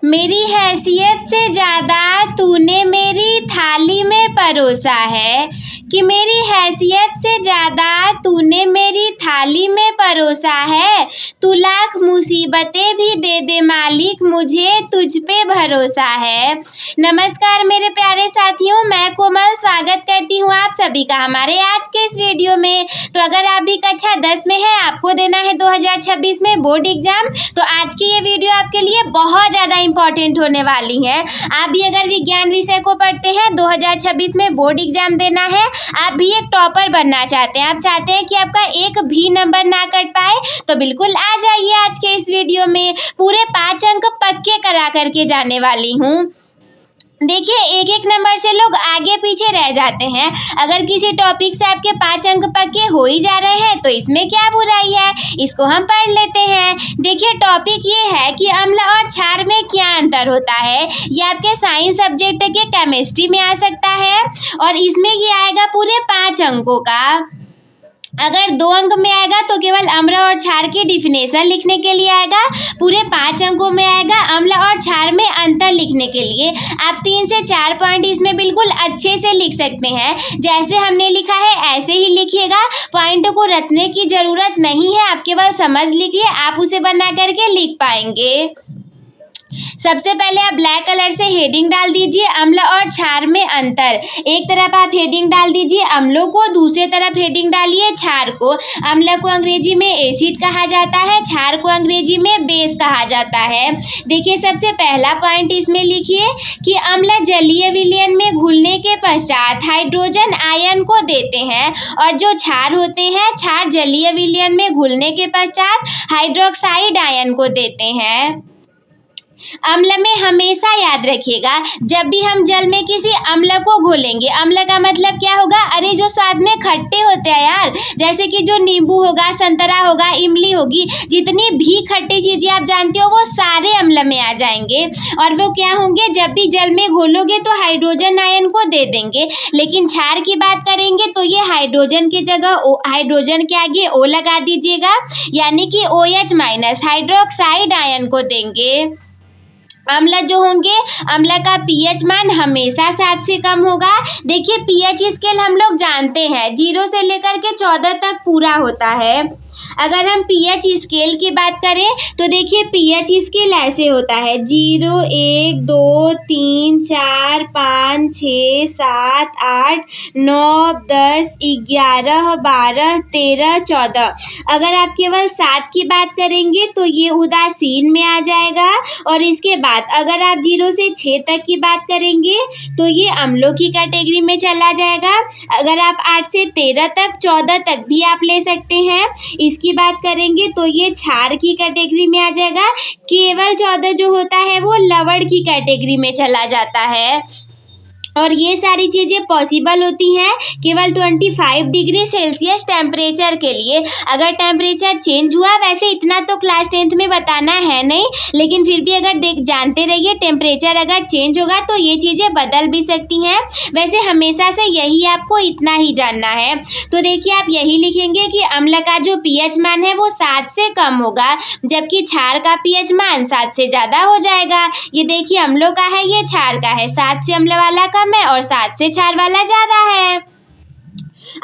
मेरी हैसियत से ज़्यादा तूने मेरी थाली में परोसा है, कि मेरी हैसियत से ज़्यादा तूने मेरी थाली में परोसा है। तू लाख मुसीबतें भी दे दे मालिक, मुझे तुझ पे भरोसा है। नमस्कार मेरे प्यारे साथियों, मैं कोमल स्वागत करती हूँ आप सभी का हमारे आज के इस वीडियो में। तो अगर आप भी कक्षा 10 में हैं, आपको देना है 2026 में बोर्ड एग्जाम, तो आज की ये वीडियो आपके लिए बहुत ज़्यादा इम्पोर्टेंट होने वाली है। आप भी अगर विज्ञान विषय को पढ़ते हैं, 2026 में बोर्ड एग्जाम देना है, आप भी एक टॉपर बनना चाहते हैं, आप चाहते हैं कि आपका एक भी नंबर ना कट पाए, तो बिल्कुल आ जाइए आज के इस वीडियो में। पूरे 5 अंक पक्के करा करके जाने वाली हूँ। देखिए, एक एक नंबर से लोग आगे पीछे रह जाते हैं। अगर किसी टॉपिक से आपके 5 अंक पक्के हो ही जा रहे हैं तो इसमें क्या बुराई है, इसको हम पढ़ लेते हैं। देखिए, टॉपिक ये है कि अम्ल और क्षार में क्या अंतर होता है। ये आपके साइंस सब्जेक्ट के केमिस्ट्री में आ सकता है और इसमें ये आएगा पूरे 5 अंकों का। अगर 2 अंक में आएगा तो केवल अम्ल और क्षार की डिफिनेशन लिखने के लिए आएगा। पूरे 5 अंकों में आएगा अम्ल और क्षार में अंतर लिखने के लिए। आप 3 से 4 पॉइंट इसमें बिल्कुल अच्छे से लिख सकते हैं। जैसे हमने लिखा है ऐसे ही लिखिएगा, पॉइंट को रटने की जरूरत नहीं है, आप केवल समझ लीजिए, आप उसे बना करके लिख पाएंगे। सबसे पहले आप ब्लैक कलर से हेडिंग डाल दीजिए, अम्ल और क्षार में अंतर। एक तरफ आप हेडिंग डाल दीजिए अम्लों को, दूसरी तरफ हेडिंग डालिए क्षार को। अम्ल को अंग्रेजी में एसिड कहा जाता है, क्षार को अंग्रेजी में बेस कहा जाता है। देखिए, सबसे पहला पॉइंट इसमें लिखिए कि अम्ल जलीय विलयन में घुलने के पश्चात हाइड्रोजन आयन को देते हैं, और जो क्षार होते हैं, क्षार जलीय विलयन में घुलने के पश्चात हाइड्रोक्साइड आयन को देते हैं। अम्ल में हमेशा याद रखिएगा, जब भी हम जल में किसी अम्ल को घोलेंगे, अम्ल का मतलब क्या होगा, अरे जो स्वाद में खट्टे होते हैं यार, जैसे कि जो नींबू होगा, संतरा होगा, इमली होगी, जितनी भी खट्टी चीजें आप जानते हो वो सारे अम्ल में आ जाएंगे। और वो क्या होंगे, जब भी जल में घोलोगे तो हाइड्रोजन आयन को दे देंगे। लेकिन क्षार की बात करेंगे तो ये हाइड्रोजन की जगह हाइड्रोजन के आगे ओ लगा दीजिएगा, यानी कि OH- हाइड्रोक्साइड आयन को देंगे। अम्ल जो होंगे, अम्ल का पीएच मान हमेशा 7 से कम होगा। देखिए, पीएच स्केल हम लोग जानते हैं 0 से लेकर के 14 तक पूरा होता है। अगर हम पीएच स्केल की बात करें तो देखिए, पीएच स्केल ऐसे होता है 0, 1, 2, 3, 4, 5, 6, 7, 8, 9, 10, 11, 12, 13, 14। अगर आप केवल 7 की बात करेंगे तो ये उदासीन में आ जाएगा। और इसके बाद अगर आप 0 से 6 तक की बात करेंगे तो ये अम्लों की कैटेगरी में चला जाएगा। अगर आप 8 से 13 तक, 14 तक भी आप ले सकते हैं, इसकी बात करेंगे तो ये क्षार की कैटेगरी में आ जाएगा। केवल 14 जो होता है वो लवण की कैटेगरी में चला जाता है। और ये सारी चीज़ें पॉसिबल होती हैं केवल 25 डिग्री सेल्सियस टेम्परेचर के लिए। अगर टेम्परेचर चेंज हुआ, वैसे इतना तो क्लास 10th में बताना है नहीं, लेकिन फिर भी अगर जानते रहिए, टेम्परेचर अगर चेंज होगा तो ये चीज़ें बदल भी सकती हैं। वैसे हमेशा से यही आपको इतना ही जानना है। तो देखिए, आप यही लिखेंगे कि अम्ल का जो पीएच मान है वो 7 से कम होगा, जबकि क्षार का पीएच मान 7 से ज़्यादा हो जाएगा। ये देखिए, अम्लों का है, ये क्षार का है, 7 से अम्ल वाला कम है और 7 से क्षार वाला ज्यादा है।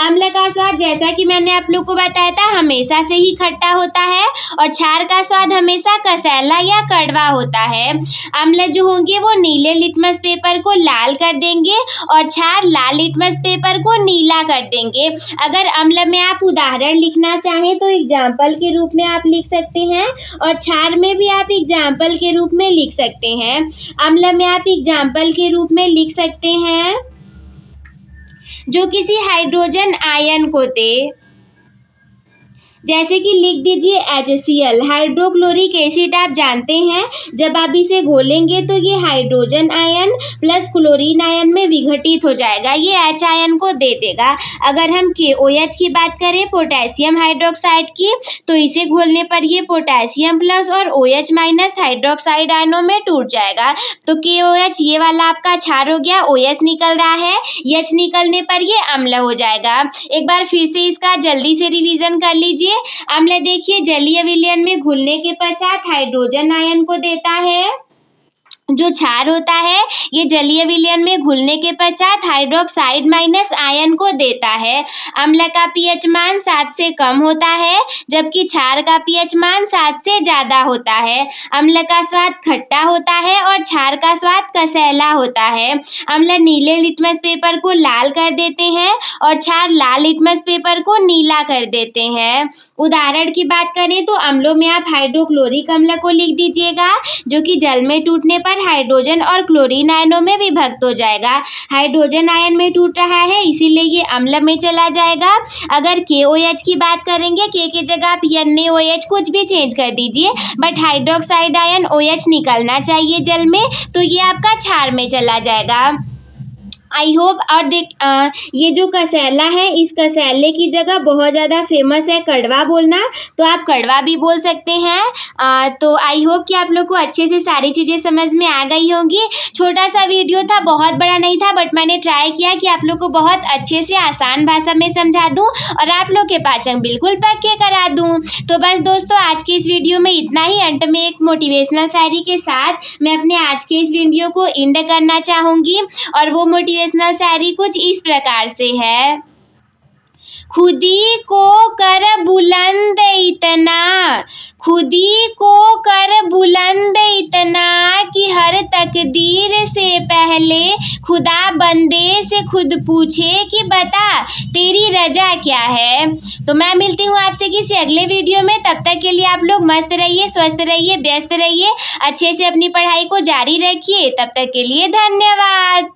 अम्ल का स्वाद, जैसा कि मैंने आप लोग को बताया था, हमेशा से ही खट्टा होता है, और क्षार का स्वाद हमेशा कसैला या कड़वा होता है। अम्ल जो होंगे वो नीले लिटमस पेपर को लाल कर देंगे और क्षार लाल लिटमस पेपर को नीला कर देंगे। अगर अम्ल में आप उदाहरण लिखना चाहें तो एग्जाम्पल के रूप में आप लिख सकते हैं, और क्षार में भी आप एग्जाम्पल के रूप में लिख सकते हैं। अम्ल में आप एग्जाम्पल के रूप में लिख सकते हैं जो किसी हाइड्रोजन आयन को दे, जैसे कि लिख दीजिए HCl, हाइड्रोक्लोरिक एसिड। आप जानते हैं जब आप इसे घोलेंगे तो ये hydrogen ion plus chlorine ion में विघटित हो जाएगा, ये H आयन को दे देगा। अगर हम KOH की बात करें, पोटेशियम हाइड्रोक्साइड की, तो इसे घोलने पर ये पोटेशियम प्लस और OH- हाइड्रोक्साइड आयनों में टूट जाएगा। तो KOH ये वाला आपका क्षार हो गया, OH निकल रहा है, H निकलने पर ये अम्ल हो जाएगा। एक बार फिर से इसका जल्दी से रिवीजन कर लीजिए। अम्ल देखिए, जलीय विलयन में घुलने के पश्चात हाइड्रोजन आयन को देता है, जो क्षार होता है ये जलीय विलयन में घुलने के पश्चात हाइड्रोक्साइड माइनस आयन को देता है। अम्ल का पीएच मान 7 से कम होता है जबकि क्षार का पीएच मान 7 से ज़्यादा होता है। अम्ल का स्वाद खट्टा होता है और क्षार का स्वाद कसैला होता है। अम्ल नीले लिटमस पेपर को लाल कर देते हैं और क्षार लाल लिटमस पेपर को नीला कर देते हैं। उदाहरण की बात करें तो अम्लों में आप हाइड्रोक्लोरिक अम्ल को लिख दीजिएगा जो कि जल में टूटने पर हाइड्रोजन और क्लोरीन आयनों में विभक्त हो जाएगा। हाइड्रोजन आयन में टूट रहा है इसीलिए ये अम्ल में चला जाएगा। अगर KOH की बात करेंगे, K की जगह आप NaOH कुछ भी चेंज कर दीजिए, बट हाइड्रोक्साइड आयन OH निकलना चाहिए जल में, तो ये आपका क्षार में चला जाएगा। I hope. और ये जो कसैला है, इस कसैले की जगह बहुत ज़्यादा फेमस है कड़वा बोलना, तो आप कड़वा भी बोल सकते हैं। तो आई होप कि आप लोग को अच्छे से सारी चीज़ें समझ में आ गई होंगी। छोटा सा वीडियो था, बहुत बड़ा नहीं था, बट मैंने ट्राई किया कि आप लोग को बहुत अच्छे से आसान भाषा में समझा दूँ और आप लोग के पाचन बिल्कुल पक्के करा दूँ। तो बस दोस्तों, आज के इस वीडियो में इतना ही। अंत में एक मोटिवेशनल शायरी के साथ मैं अपने आज के इस वीडियो को एंड करना चाहूँगी और वो मोटिवेशनल शायरी कुछ इस प्रकार से है। खुदी को कर बुलंद इतना, खुदी को कर बुलंद इतना कि हर तकदीर से पहले खुदा बंदे से खुद पूछे कि बता तेरी रजा क्या है। तो मैं मिलती हूँ आपसे किसी अगले वीडियो में। तब तक के लिए आप लोग मस्त रहिए, स्वस्थ रहिए, व्यस्त रहिए, अच्छे से अपनी पढ़ाई को जारी रखिए। तब तक के लिए धन्यवाद।